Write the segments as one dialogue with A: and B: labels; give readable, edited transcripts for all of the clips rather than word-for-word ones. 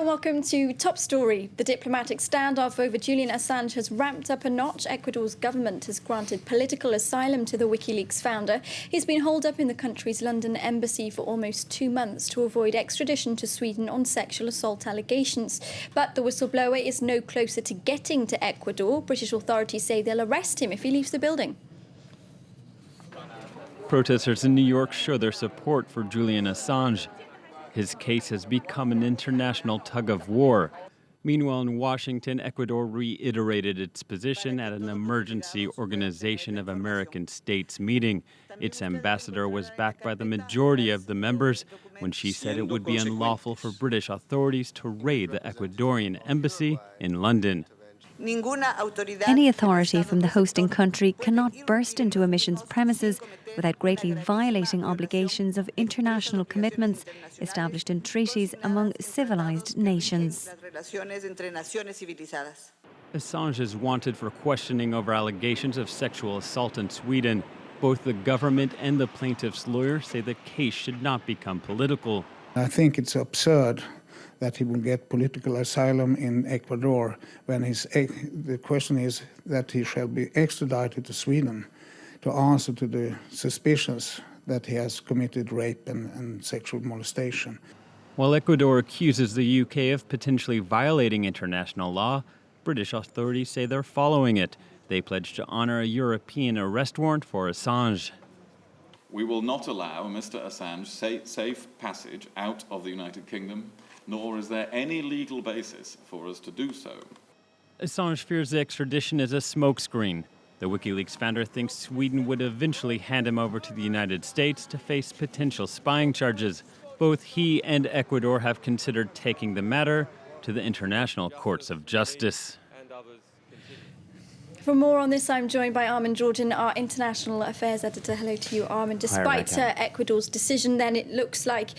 A: and welcome to Top Story. The diplomatic standoff over Julian Assange has ramped up a notch. Ecuador's government has granted political asylum to the WikiLeaks founder. He's been holed up in the country's London embassy for almost 2 months to avoid extradition to Sweden on sexual assault allegations. But the whistleblower is no closer to getting to Ecuador. British authorities say they'll arrest him if he leaves the building.
B: Protesters in New York show their support for Julian Assange. His case has become an international tug-of-war. Meanwhile, in Washington, Ecuador reiterated its position at an emergency Organization of American States meeting. Its ambassador was backed by the majority of the members when she said it would be unlawful for British authorities to raid the Ecuadorian embassy in London.
C: Any authority from the hosting country cannot burst into a mission's premises without greatly violating obligations of international commitments established in treaties among civilized nations.
B: Assange is wanted for questioning over allegations of sexual assault in Sweden. Both the government and the plaintiff's lawyer say the case should not become political.
D: I think it's absurd that he will get political asylum in Ecuador when the question is that he shall be extradited to Sweden to answer to the suspicions that he has committed rape and sexual molestation.
B: While Ecuador accuses the UK of potentially violating international law, British authorities say they're following it. They pledge to honor a European arrest warrant for Assange.
E: We will not allow Mr. Assange safe passage out of the United Kingdom, nor is there any legal basis for us to do so.
B: Assange fears the extradition is a smokescreen. The WikiLeaks founder thinks Sweden would eventually hand him over to the United States to face potential spying charges. Both he and Ecuador have considered taking the matter to the international courts of justice.
A: For more on this, I'm joined by Armin Georgian, our international affairs editor. Hello to you, Armin. Despite Ecuador's decision, then it looks like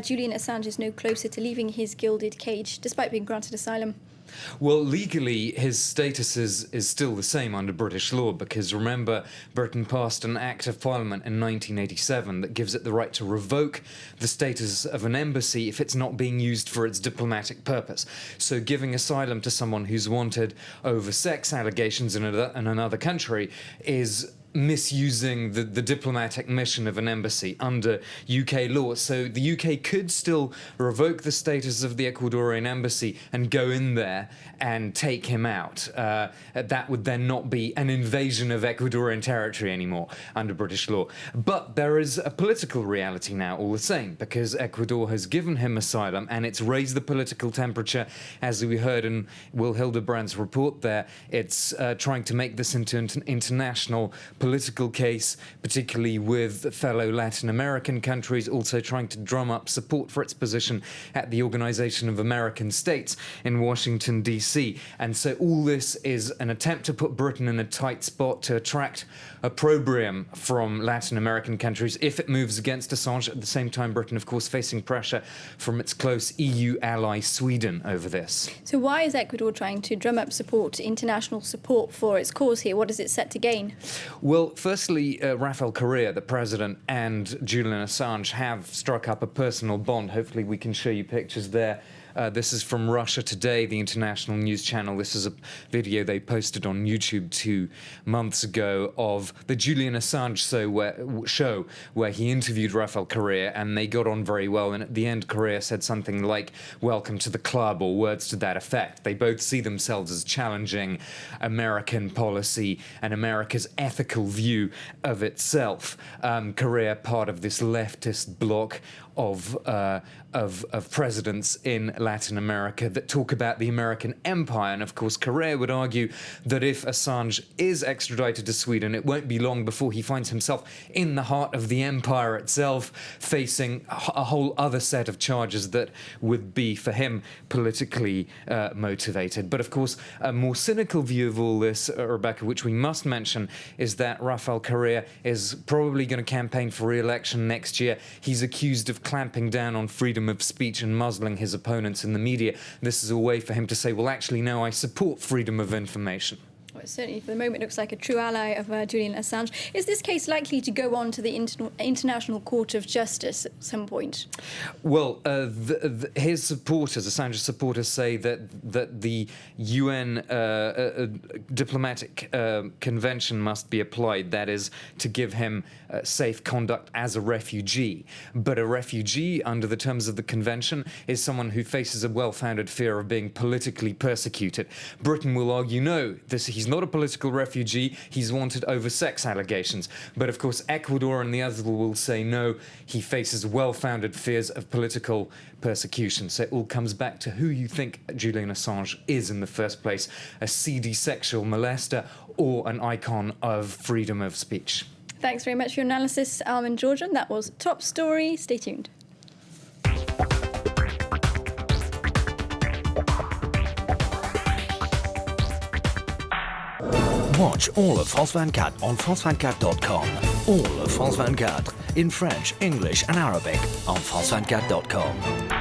A: Julian Assange is no closer to leaving his gilded cage, despite being granted asylum.
F: Well, legally, his status is still the same under British law, because remember, Britain passed an Act of Parliament in 1987 that gives it the right to revoke the status of an embassy if it's not being used for its diplomatic purpose. So giving asylum to someone who's wanted over sex allegations in another country is misusing the diplomatic mission of an embassy under UK law. So the UK could still revoke the status of the Ecuadorian embassy and go in there and take him out. That would then not be an invasion of Ecuadorian territory anymore under British law. But there is a political reality now all the same, because Ecuador has given him asylum and it's raised the political temperature. As we heard in Will Hildebrand's report there, it's trying to make this into an international political case, particularly with fellow Latin American countries, also trying to drum up support for its position at the Organization of American States in Washington, D.C. And so all this is an attempt to put Britain in a tight spot to attract opprobrium from Latin American countries if it moves against Assange. At the same time, Britain, of course, facing pressure from its close EU ally Sweden over this.
A: So why is Ecuador trying to drum up international support for its cause here? What is it set to gain?
F: Well, firstly, Rafael Correa, the president, and Julian Assange have struck up a personal bond. Hopefully we can show you pictures there. This is from Russia Today, the international news channel. This is a video they posted on YouTube 2 months ago of the Julian Assange show where he interviewed Rafael Correa, and they got on very well. And at the end, Correa said something like, "Welcome to the club," or words to that effect. They both see themselves as challenging American policy and America's ethical view of itself. Correa, part of this leftist bloc of presidents in Latin America that talk about the American empire. And of course, Correa would argue that if Assange is extradited to Sweden, it won't be long before he finds himself in the heart of the empire itself, facing a whole other set of charges that would be, for him, politically motivated. But of course, a more cynical view of all this, Rebecca, which we must mention, is that Rafael Correa is probably going to campaign for re-election next year. He's accused of clamping down on freedom of speech and muzzling his opponents in the media. This is a way for him to say, well, actually, no, I support freedom of information.
A: certainly for the moment looks like a true ally of Julian Assange. Is this case likely to go on to the International Court of Justice at some point?
F: Well, his supporters, Assange's supporters, say that the UN diplomatic convention must be applied, that is, to give him safe conduct as a refugee. But a refugee, under the terms of the convention, is someone who faces a well-founded fear of being politically persecuted. Britain will argue, no, he's not a political refugee, he's wanted over sex allegations. But of course, Ecuador and the others will say, no, he faces well-founded fears of political persecution. So it all comes back to who you think Julian Assange is in the first place, a seedy sexual molester or an icon of freedom of speech.
A: Thanks very much for your analysis, Armin Georgian. That was Top Story. Stay tuned.
G: Watch all of France 24 on France24.com. All of France 24 in French, English and Arabic on France24.com.